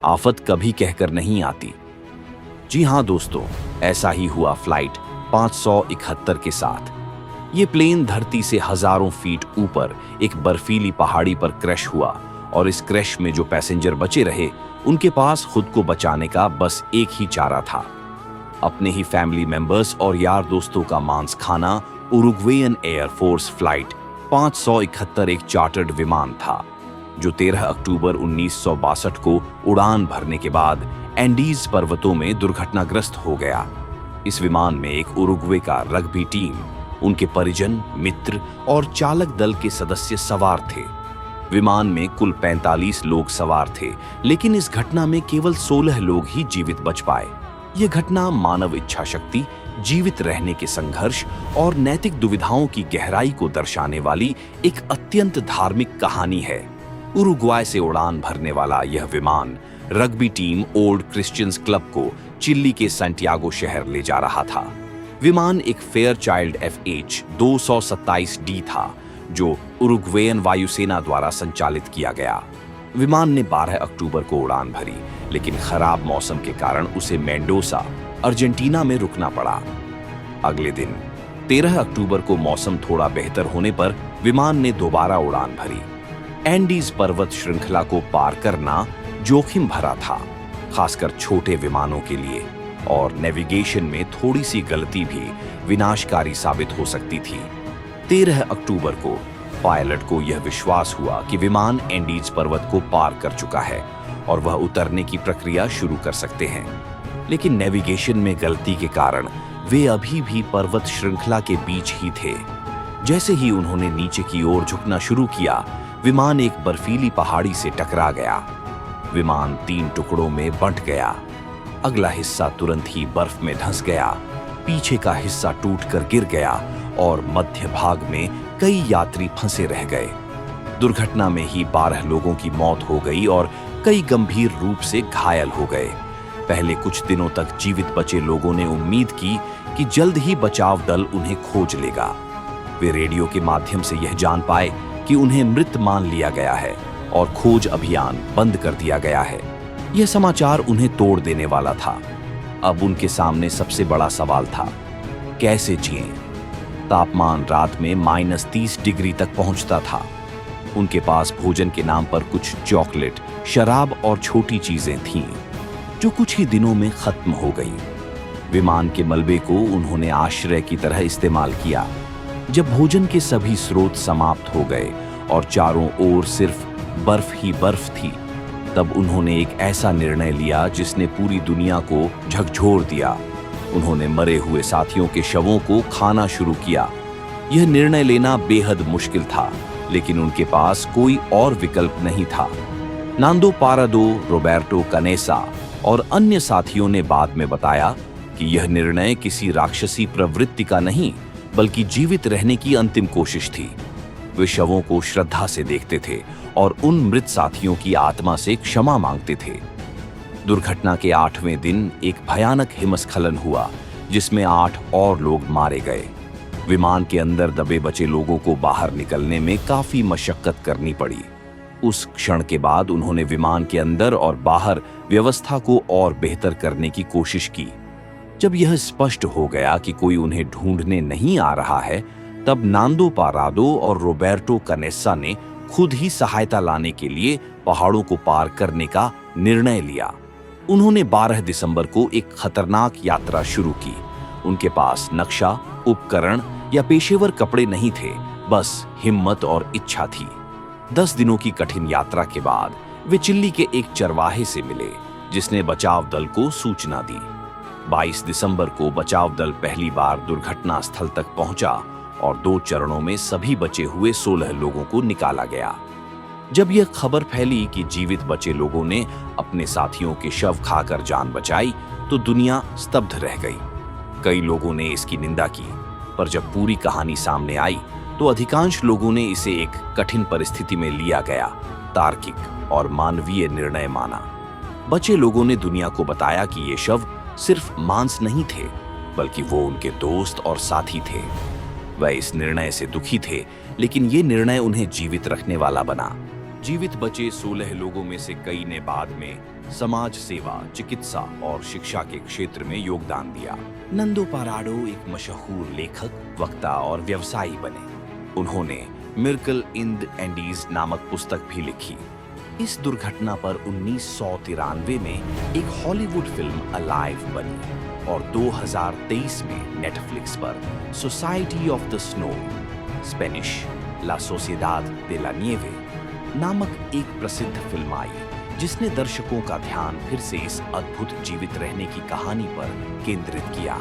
आफत कभी कहकर नहीं आती। जी हाँ दोस्तों, ऐसा ही हुआ फ्लाइट 571 के साथ। ये प्लेन धरती से हजारों फीट ऊपर एक बर्फीली पहाड़ी पर क्रैश हुआ और इस क्रैश में जो पैसेंजर बचे रहे उनके पास खुद को बचाने का बस एक ही चारा था, अपने ही फैमिली मेंबर्स और यार दोस्तों का मांस खाना। उरुग्वेयन एयरफोर्स फ्लाइट 571 एक चार्टर्ड विमान था जो 13 अक्टूबर 1962 को उड़ान भरने के बाद एंडीज पर्वतों में दुर्घटनाग्रस्त हो गया। इस विमान में एक उरुग्वे का रग्बी टीम, उनके परिजन, मित्र और चालक दल के सदस्य सवार थे। विमान में कुल 45 लोग सवार थे, लेकिन इस घटना में केवल 16 लोग ही जीवित बच पाए। यह घटना मानव इच्छा शक्ति, जीवित रहने के संघर्ष और नैतिक दुविधाओं की गहराई को दर्शाने वाली एक अत्यंत धार्मिक कहानी है। उरुग्वाय से उड़ान भरने वाला यह विमान rugby team old Christians club को चिली के सैंटियागो शहर ले जा रहा था। विमान एक फेयरचाइल्ड FH 227D था जो उरुग्वेयन वायुसेना द्वारा संचालित किया गया। विमान ने 12 अक्टूबर को उड़ान भरी, लेकिन खराब मौसम के कारण उसे मेंडोसा, अर्जेंटीना में रुकना पड़ा। अगले दिन 13 अक्टूबर को मौसम थोड़ा बेहतर होने पर विमान ने दोबारा उड़ान भरी। एंडीज पर्वत श्रृंखला को पार करना जोखिम भरा था, खासकर छोटे विमानों के लिए, और नेविगेशन में थोड़ी सी गलती भी विनाशकारी साबित हो सकती थी। 13 अक्टूबर को पायलट को यह विश्वास हुआ कि विमान एंडीज पर्वत को पार कर चुका है और वह उतरने की प्रक्रिया शुरू कर सकते हैं, लेकिन नेविगेशन में गलती के कारण वे अभी भी पर्वत श्रृंखला के बीच ही थे। जैसे ही उन्होंने नीचे की ओर झुकना शुरू किया, विमान एक बर्फीली पहाड़ी से टकरा गया। विमान 3 टुकड़ों में बंट गया। अगला हिस्सा तुरंत ही बर्फ में धंस गया, पीछे का हिस्सा टूटकर गिर गया और मध्य भाग में कई यात्री फंसे रह गए। दुर्घटना में ही 12 लोगों की मौत हो गई और कई गंभीर रूप से घायल हो गए। पहले कुछ दिनों तक जीवित बचे लोगों ने उम्मीद की कि जल्द ही बचाव दल उन्हें खोज लेगा। वे रेडियो के माध्यम से यह जान पाए कि उन्हें मृत मान लिया गया है और खोज अभियान बंद कर दिया गया है। यह समाचार उन्हें तोड़ देने वाला था। अब उनके सामने सबसे बड़ा सवाल था, कैसे जिएं? तापमान रात में -30 डिग्री तक पहुंचता था। उनके पास भोजन के नाम पर कुछ चॉकलेट, शराब और छोटी चीजें थीं, जो कुछ ही दिनों में खत्म हो गईं। विमान के मलबे को उन्होंने आश्रय की तरह इस्तेमाल किया। जब भोजन के सभी स्रोत समाप्त हो गए और चारों ओर सिर्फ बर्फ ही बर्फ थी, तब उन्होंने एक ऐसा निर्णय लिया जिसने पूरी दुनिया को झकझोर दिया। उन्होंने मरे हुए साथियों के शवों को खाना शुरू किया। यह निर्णय लेना बेहद मुश्किल था, लेकिन उनके पास कोई और विकल्प नहीं था। नांदो पारादो, रोबर्टो कनेसा और अन्य साथियों ने बाद में बताया कि यह निर्णय किसी राक्षसी प्रवृत्ति का नहीं, बल्कि जीवित रहने की अंतिम कोशिश थी। वे शवों को श्रद्धा से देखते थे और उन मृत साथियों की आत्मा से क्षमा मांगते थे। दुर्घटना के 8वें दिन एक भयानक हिमस्खलन हुआ, जिसमें 8 और लोग मारे गए। विमान के अंदर दबे बचे लोगों को बाहर निकलने में काफी मशक्कत करनी पड़ी। उस क्षण के बाद उन्होंने विमान के अंदर और बाहर व्यवस्था को और बेहतर करने की कोशिश की। जब यह स्पष्ट हो गया कि कोई उन्हें ढूंढने नहीं आ रहा है, तब नांदो पारादो और रोबर्टो कनेसा ने खुद ही सहायता लाने के लिए पहाड़ों को पार करने का निर्णय लिया। उन्होंने 12 दिसंबर को एक खतरनाक यात्रा शुरू की। उनके पास नक्शा, उपकरण या पेशेवर कपड़े नहीं थे, बस हिम्मत और इच्छा थी। 10 दिनों की कठिन यात्रा के बाद वे चिली के एक चरवाहे से मिले, जिसने बचाव दल को सूचना दी। 22 दिसंबर को बचाव दल पहली बार दुर्घटना स्थल तक पहुंचा और 2 चरणों में सभी बचे हुए 16 लोगों को निकाला गया। जब यह खबर फैली कि जीवित बचे लोगों ने अपने साथियों के शव खाकर जान बचाई, तो दुनिया स्तब्ध रह गई। कई लोगों ने इसकी निंदा की, पर जब पूरी कहानी सामने आई तो अधिकांश लोगों ने इसे एक कठिन परिस्थिति में लिया गया तार्किक और मानवीय निर्णय माना। बचे लोगों ने दुनिया को बताया कि ये शव सिर्फ मांस नहीं थे, बल्कि वो उनके दोस्त और साथी थे। वह इस निर्णय से दुखी थे, लेकिन ये निर्णय उन्हें जीवित रखने वाला बना। जीवित बचे 16 लोगों में से कई ने बाद में समाज सेवा, चिकित्सा और शिक्षा के क्षेत्र में योगदान दिया। नंदो पाराडो एक मशहूर लेखक, वक्ता और व्यवसायी बने। उन्होंने मिरेकल इन द एंडीज नामक पुस्तक भी लिखी। इस दुर्घटना पर 1993 में एक हॉलीवुड फिल्म अलाइव बनी और 2023 में नेटफ्लिक्स पर society of the snow, Spanish ला सोसिएदाद दे ला निएवे नामक एक प्रसिद्ध फिल्म आई, जिसने दर्शकों का ध्यान फिर से इस अद्भुत जीवित रहने की कहानी पर केंद्रित किया।